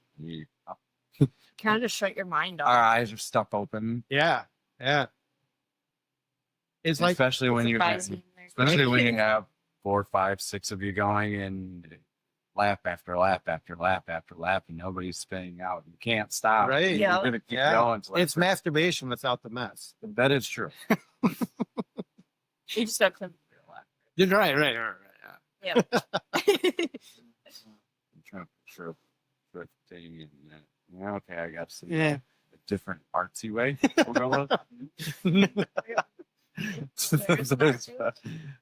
Kind of just shut your mind our off. eyes are stuck open. Yeah, it's like, Especially when you Surprising. have 4, 5, 6 of you going and lap after lap after lap after lap, and nobody's spinning out. You can't stop. right. Yeah. You're gonna keep Yeah. going. So It's masturbation without the mess. that is true. You just got to Right. Yeah. I'm trying to picture a thing and yeah, okay, I got some Yeah. a different artsy way. We'll go with.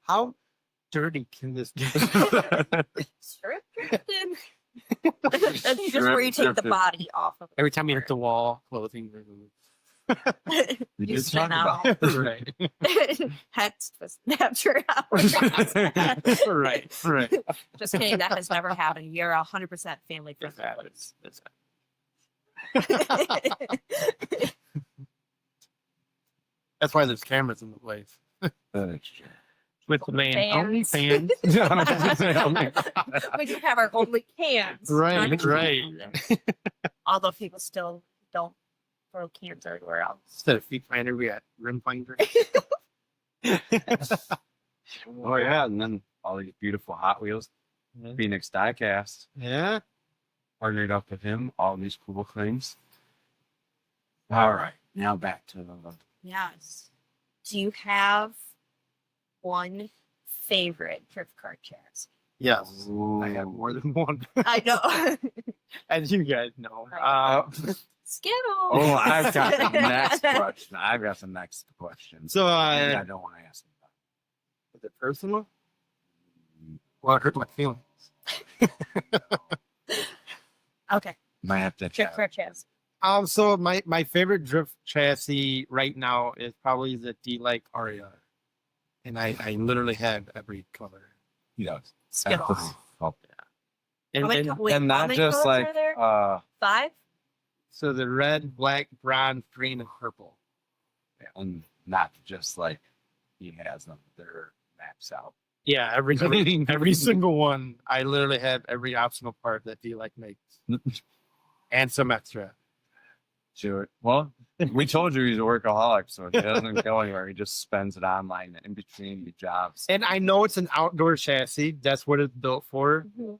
How dirty can this get? Strip drifting. That's just where you take the Drifting. body off of Every time you hit the wall, clothing removed. it. We You did spin talk out. about Right. Hex twist after Right. Just kidding. That has never happened. You're 100% family friendly. That's why there's cameras in the place. With the man. Only Fans. fans. We do have our only cans. Right. Although people still don't throw cans everywhere else. Instead of feet finder, we got rim finder. Oh yeah, and then all these beautiful Hot Wheels, Phoenix diecast, Yeah. partnered up with him. All these cool things. All right, now back to the Yes. Do you have one favorite drift car chassis? Yes, I have more than one, I know. as you guys know. Skittles. Oh, I've got the next question. I've got the next question. So, I don't want to ask him about. is it personal? Well, it hurt my feelings. Okay. Might have to Drift check. car chassis. So my favorite drift chassis right now is probably the D-Like Aria, and I literally have every color. He does. Skittles. Oh. And, How many and wait, And how not many just colors like are there? 5? so the red, black, bronze, green, and purple. and not just like he has them. They're maps out. Yeah, every single one. I literally have every optional part that D-Like makes, and some extra. Sure. Well, we told you he's a workaholic, so he doesn't go anywhere. He just spends it online in between the jobs. And I know it's an outdoor chassis. That's what it's built for. Mhm.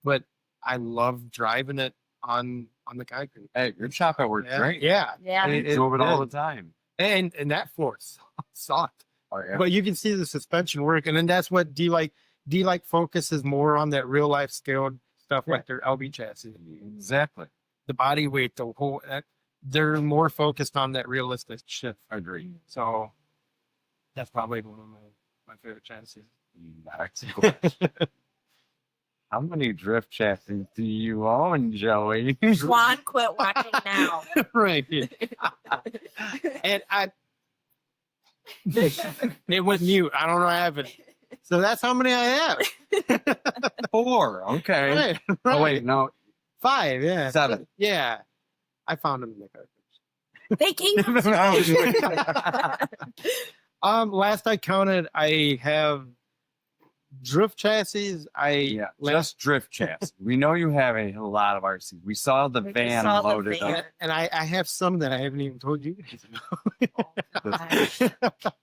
But I love driving it on the concrete. Hey, your shop at work Yeah. great. Yeah. Yeah. And It drove it all did. the time. And that floor sucked. Oh yeah. But you can see the suspension work, and then that's what D-Like focuses more on, that real life scaled stuff, Yeah. like their LB chassis. Exactly. The body weight, the whole they're more focused on that realistic shift. Agreed. So that's probably one of my favorite chassis. Next question. How many drift chassis do you own, Joey? Juan, quit watching now. Right. And it went mute. I don't know what happened. So that's how many I have. 4. Okay. Right, Oh right. wait, no. 5. Yeah. 7. Yeah. I found them in the garbage. They came Last I counted, I have drift chassis. Yeah, just drift chassis. We know you have a lot of RC. We saw the We just van saw the loaded van. up. and I have some that I haven't even told you guys about.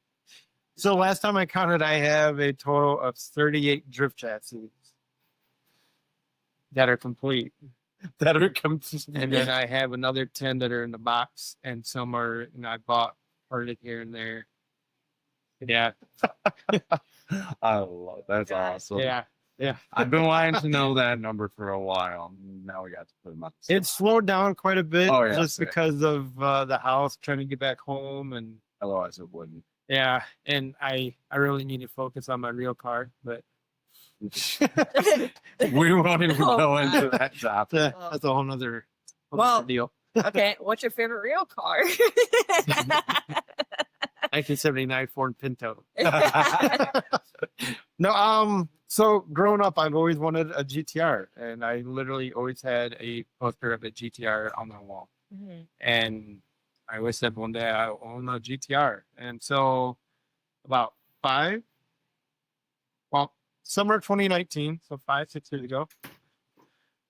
So last time I counted, I have a total of 38 drift chassis that are complete. That are complete. And then I have another 10 that are in the box, and some are, I bought parted here and there. Yeah. I love that's God. awesome. Yeah. I've been wanting to know that number for a while. Now we got to put them up. It's slowed down quite a bit, Oh, yeah. just because of the house, trying to get back home, and Otherwise, it wouldn't. yeah, and I really need to focus on my real car, but We won't even go into that topic. that's a whole nother Well- deal. Okay, what's your favorite real car? 1979 Ford Pinto. No, so growing up, I've always wanted a GTR, and I literally always had a poster of a GTR on my wall. Mhm. And I always said one day I own a GTR. And so about summer 2019, so 5-6 years ago,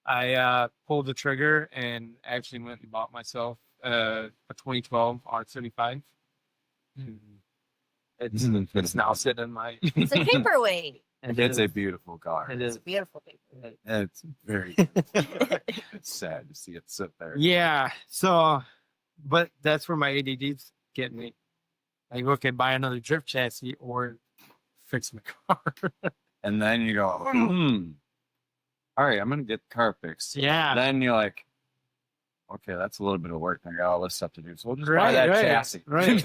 I pulled the trigger and actually went and bought myself a 2012 R75. It's now sitting in my. It's a paperweight. It's a beautiful car. It It's is. a beautiful paperweight. It's very. It's sad to see it sit there. Yeah. So, but that's where my ADD's getting me. Like, okay, buy another drift chassis or fix my car. And then you go, all right, I'm gonna get the car fixed. Yeah. Then you're like, okay, that's a little bit of work. I got all this stuff to do. So we'll just buy Right, that right, chassis. right.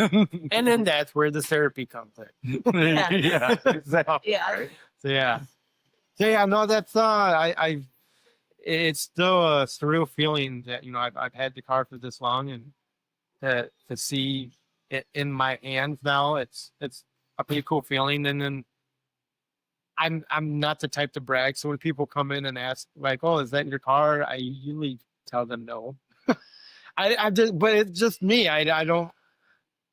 And then that's where the therapy comes in. Yeah, exactly. Yeah. So yeah, no, that's it's still a surreal feeling that I've had the car for this long, and to see it in my hands now, it's a pretty cool feeling. And then I'm not the type to brag, so when people come in and ask like, "Oh, is that your car?" I usually tell them no. I just, but it's just me. I don't.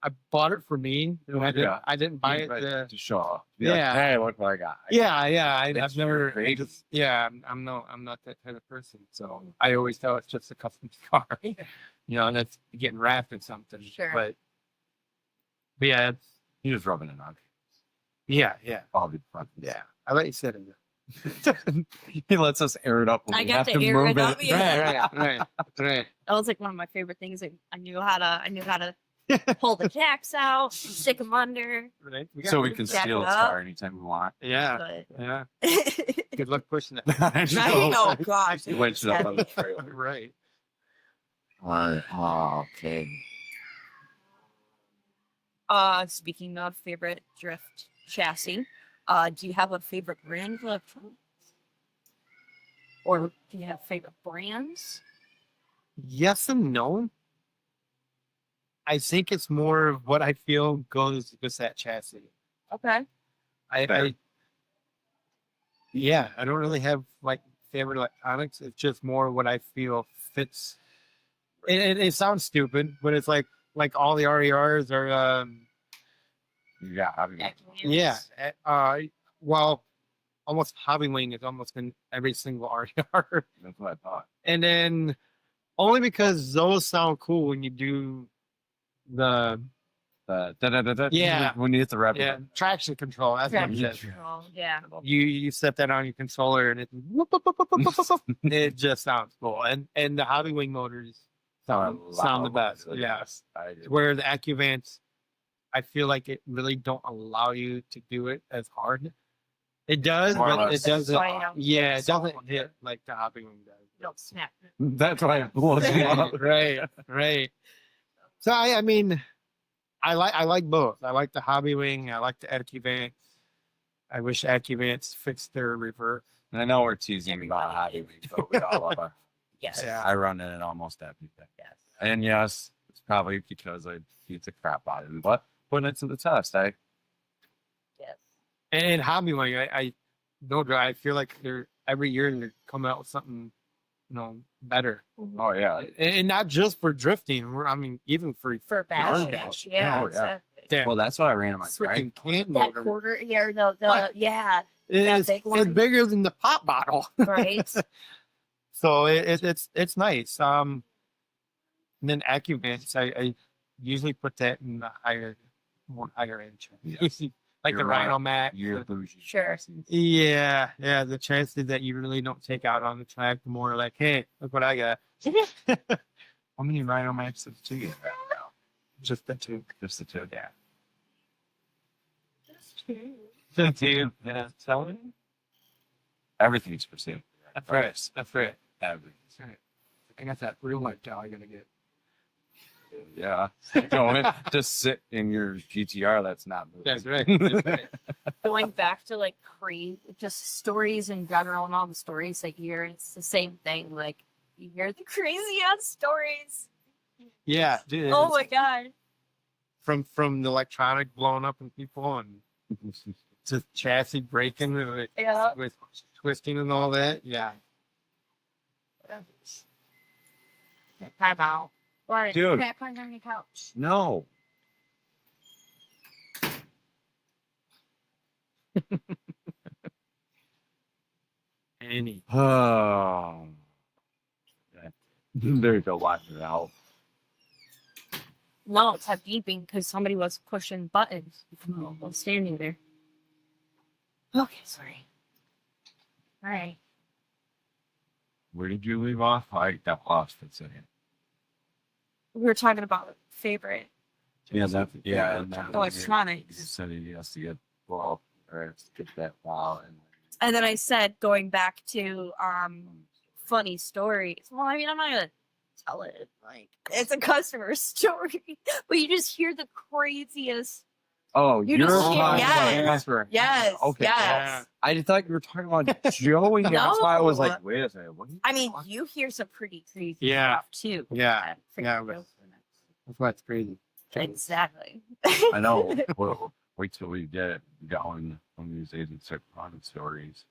I bought it for me. Yeah. I didn't buy it Right, to. to show off. Be Yeah. Like, hey, look what I got. Yeah. It's I've never. your baby. I'm not that type of person. So I always tell it's just a custom car. And it's getting wrapped in something. Sure. But yeah, He was rubbing it on. yeah. All the front. Yeah. I let you sit in there. He lets us air it up when I we got have to to air move it up, it. yeah. Right. That was like one of my favorite things. I knew how to pull the jacks out, stick them under. Right. So we can Jack steal it its up. car anytime we want. Yeah. But Yeah. right? Good luck pushing it. Oh gosh. You went up on the trailer. Right. Oh, okay. Speaking of favorite drift chassis, do you have a favorite brand of electronics? Or do you have favorite brands? Yes and no. I think it's more of what I feel goes with that chassis. Okay. Fair. Yeah, I don't really have like favorite electronics. It's just more what I feel fits. It sounds stupid, but it's like all the RERs are. Yeah, I mean, Yeah. Well, almost Hobby Wing is almost in every single RER, that's what I thought. and then only because those sound cool when you do the Yeah. When you hit the rapid. yeah traction control. That's what it Traction is. control, yeah. You set that on your controller and it whoop, whoop, whoop, whoop, whoop, whoop, whoop. It just sounds cool. And the Hobby Wing motors sound the best. Yes. I do. Where the AccuVants, I feel like it really don't allow you to do it as hard. It does, More or but less. it doesn't. That's why I don't Yeah, get it doesn't soft. hit like the Hobby Wing does. You don't snap. That's why I blew it up. Right. So I mean, I like both. I like the Hobby Wing. I like the AccuVants. I wish AccuVants fixed their reverse. And I know we're teasing about Hobby Wing, but we all love our. Yes. Yeah. I run it in almost everything. Yes. And yes, it's probably because I beat the crap out of it, but putting it to the test, Yes. And Hobby Wing, I no doubt, I feel like they're every year they're coming out with something, better. Oh yeah. And not just for drifting. I mean, even for For Yarn bash. dash. Yeah. Oh, yeah. Exactly. that Well, that's what I ran on my freaking bike. can That motor. quarter, yeah, or the What? yeah, It's, big it's one. bigger than the pop bottle. right. So it's nice. And then AccuVants, I usually put that in the more higher end chassis. Yes. Like the You're right. Rhino Max. You're bougie. Sure. Yeah, the chances that you really don't take out on the track, the more like, hey, look what I got. How many Rhino Maxes do you have now? Just the two. Just the two. Yeah. The two. Yeah. So Everything's for sale. that's right. That's right. Everything. That's right. I got that real life doll I'm gonna get. Yeah. Don't just sit in your GTR. That's not moving. That's right. That's right. Going back to like just stories in general and all the stories I hear, it's the same thing. Like you hear the crazy ass stories. Yeah, dude. Oh my god. From the electronic blowing up in people and to chassis breaking Yeah. with twisting and all that. Yeah. Time out. Why? Dude. Can't find on your couch. No. Any. Oh. There you go. Watch it out. No, it kept beeping because somebody was pushing buttons while standing there. Okay, sorry. All right. Where did you leave off? I got lost for a second. We were talking about favorite. Yeah, that. Yeah, and that. Electronics. He said he has to get well, or get that wow, and And then I said, going back to funny stories. Well, I mean, I'm not gonna tell it. Like it's a customer story, but you just hear the craziest. oh, You you're just talking hear- about yes. Casper. Yes. Okay. Yes. I thought you were talking about Joey. That's why I was No. like, wait a second. What are you I mean, talking you hear some pretty crazy Yeah. stuff too. Yeah. Freaking Yeah, but- real. That's why it's crazy. Exactly. I know. Well, wait till we get going on these days and start finding stories.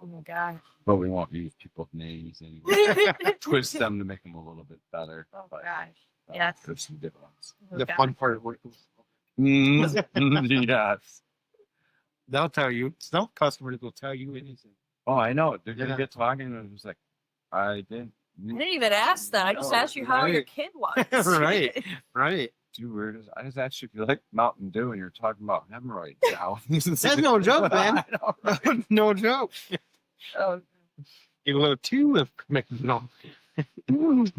Oh my god. But we won't use people's names anyway. Twist them to make them a little bit better. Oh but, gosh. uh, Yes. There's some good ones. Oh, The God. fun part of working. Yes. They'll tell you. Some customers will tell you anything. Oh, I know. They're gonna Yeah. get talking and it was like, I did. I didn't even ask that. I just Oh, asked you how your right. kid was. Right. Right. Too weird. I just asked you if you like Mountain Dew and you're talking about hemorrhoids now. That's no joke, man. I know, right? No joke. Oh, Get a little too of no. oh man.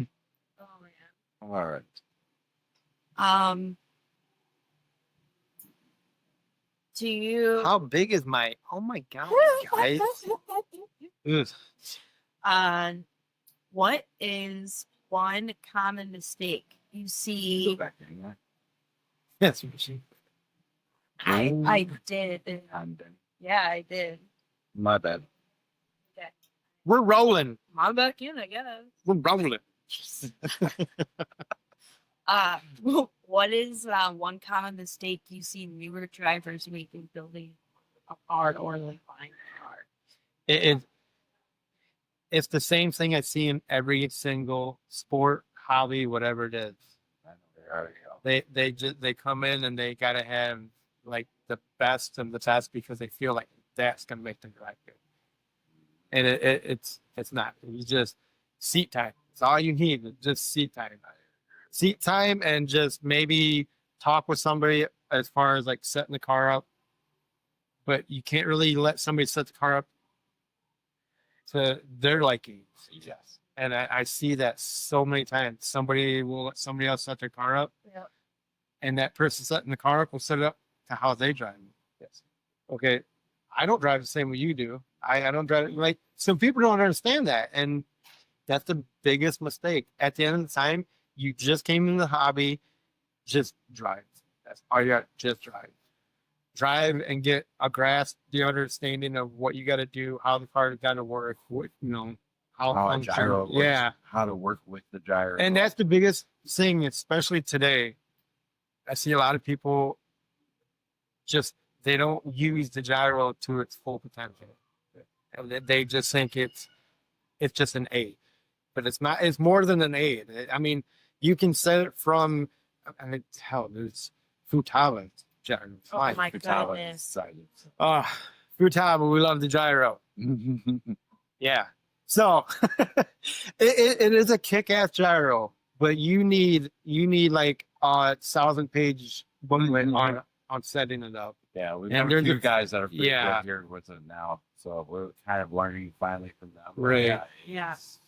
All right. Do you How big is my? Oh my god, guys! Ugh. what is one common mistake you see? Back in there. Yes, machine. I did. I'm done. Yeah, I did. My bad. We're rolling. I'm back in, I guess. We're rolling. What is one common mistake you see newer drivers making building a car or like buying a car? It's the same thing I see in every single sport, hobby, whatever it is. I know they already go. They come in and they gotta have like the best of the best because they feel like that's gonna make them drive good. And it's not. You just seat time. It's all you need. It's just seat time. Seat time and just maybe talk with somebody as far as like setting the car up. But you can't really let somebody set the car up to their liking. Yes. And I see that so many times. Somebody will let somebody else set their car up, Yeah. and that person setting the car up will set it up to how they drive. Yes. Okay, I don't drive the same way you do. I don't drive like some people don't understand that, and that's the biggest mistake. At the end of the time, you just came into the hobby, just drive. That's all you got. Just drive and get a grasp, the understanding of what you got to do, how the car got to work, what how How a functions. gyro works, Yeah, how to work with the gyro. and that's the biggest thing, especially today. I see a lot of people just they don't use the gyro to its full potential, and they just think it's just an aid, but it's not. It's more than an aid. I mean, you can set it from. I mean, hell, there's Futaba gyro. Oh Fine. my Futaba goodness. decided. Futaba, we love the gyro. Yeah. So it is a kick-ass gyro, but you need like a 1,000-page booklet on setting it up. Yeah, we've And got a there's few a- guys that are pretty yeah. good here with it now, so we're kind of learning finally from them. But Right. Yeah. It's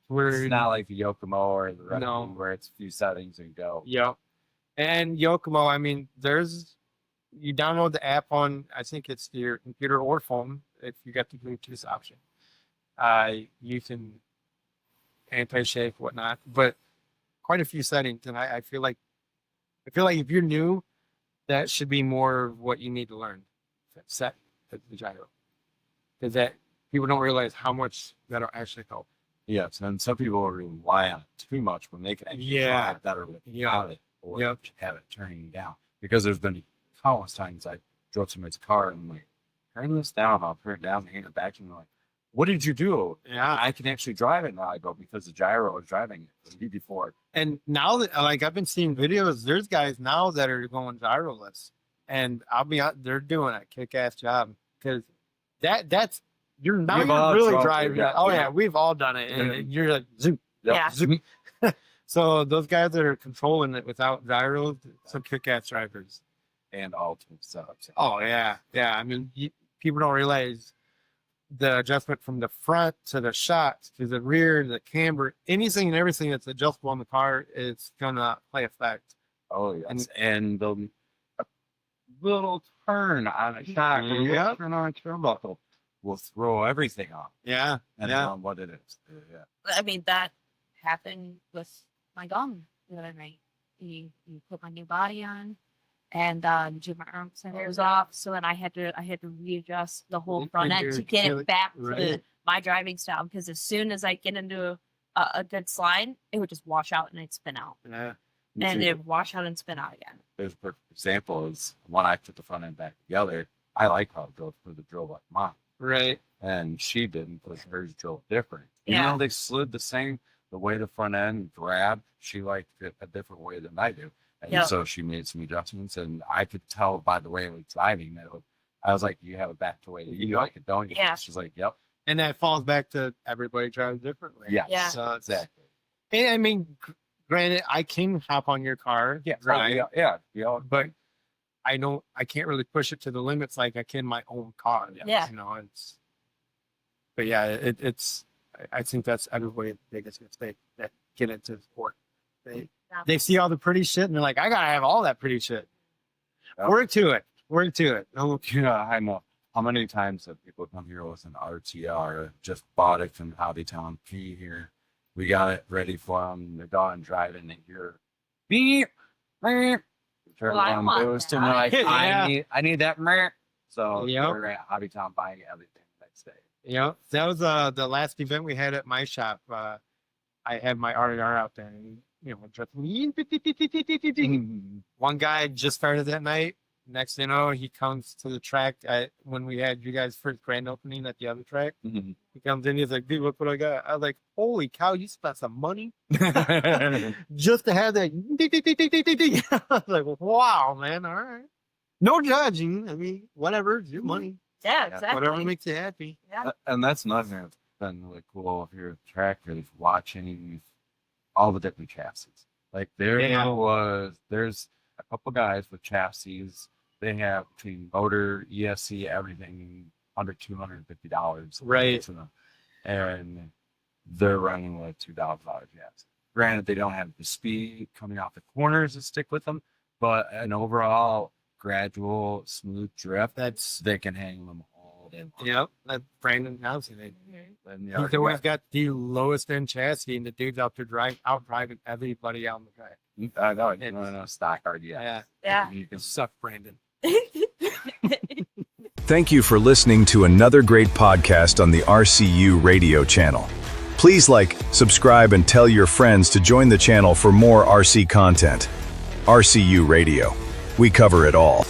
We're not like the Yokomo or the rest No. of them where it's a few settings and go. Yep. And Yokomo, I mean, you download the app on, I think it's your computer or phone if you got the Bluetooth option. You can anti-shake, whatnot, but quite a few settings. And I feel like if you're new, that should be more of what you need to learn. Set the gyro. Because that people don't realize how much that'll actually help. Yes, and some people rely on it too much when they can actually Yeah. drive better without Yeah. it or Yep. have it turning down. Because there's been countless times I drove somebody's car and I'm like, turn this down, I'll turn it down, hand it back to them. Like, what did you do? Yeah. I can actually drive it now. I go, because the gyro was driving it for me before. And now that like I've been seeing videos, there's guys now that are going gyroless, and I'll be out, they're doing a kick-ass job because that's you're now We've you're all really drove it, driving. yeah. Oh Yeah. yeah, we've all done it, and Mhm. you're like zoom, Yeah. zoom. So those guys that are controlling it without gyros, some kick-ass drivers. And ultimate setups. Oh yeah, yeah. I mean, people don't realize the adjustment from the front to the shots to the rear, the camber, anything and everything that's adjustable on the car is gonna play effect. Oh yes, and the a little turn on a shock, or Yeah. turn on a turnbuckle will throw everything off. Yeah, And yeah. on what it is. Yeah. I mean, that happened with my gum the other night. You put my new body on, and my arm center was off. So then I had to readjust the whole front end to get it back to Right. my driving style. Because as soon as I get into a good slide, it would just wash out and I'd spin out, Yeah. and it would wash out and spin out again. There's a perfect example is when I put the front end back together. I like how it drove for the drill like mine. Right. And she didn't because hers drove different. Even Yeah. though they slid the same, the way the front end grabbed, she liked it a different way than I do. And Yeah. so she made some adjustments, and I could tell by the way it was driving that I was like, "You have it back the way that you like it, don't you?" Yeah. She's like, "Yep, And that falls back to everybody drives differently. yeah, Yeah. So it's, exactly." and I mean, granted, I can hop on your car, Yeah, drive, yeah. but I can't really push it to the limits like I can my own car. Yeah. You know, but yeah, it's, I think that's everybody's biggest mistake that get into sport. They see all the pretty shit and they're like, I gotta have all that pretty shit. Yep. Work to it. Work to it. Oh, yeah, I know. How many times have people come here with an RTR, just bought it from Hobbytown P here? We got it ready for them. They're going driving. They hear beep, beep. Turn Well, I on want boost and they're that. like, Yeah. I need that. Meh. So Yep. we're at Hobbytown buying everything the next day. Yeah, that was the last event we had at my shop. I had my RER out there, and just one guy just started that night. Next thing you know, he comes to the track when we had you guys' first grand opening at the other track. Mhm. He comes in, he's like, dude, look what I got. I was like, holy cow, you spent some money just to have that. I was like, wow, man, all right. No judging. I mean, whatever, it's your money. Yeah, exactly. Whatever makes you happy. Yeah. And that's another thing that's been really cool if you're a tracker, is watching all the different chassis. Like there's a couple guys with chassis. They have between motor, ESC, everything under $250. Right. To them. And they're running with $2,000 chassis. Granted, they don't have the speed coming off the corners to stick with them, but an overall gradual, smooth drift, they can hang them all day long. Yep, that Brandon Housing. And He's always got the lowest end chassis, and the dude's out there driving everybody out on the track. I know, you don't know stock RDS. Yeah, Yeah. You can suck, Brandon. Thank you for listening to another great podcast on the RCU radio channel. Please like, subscribe, and tell your friends to join the channel for more RC content. RCU Radio. We cover it all.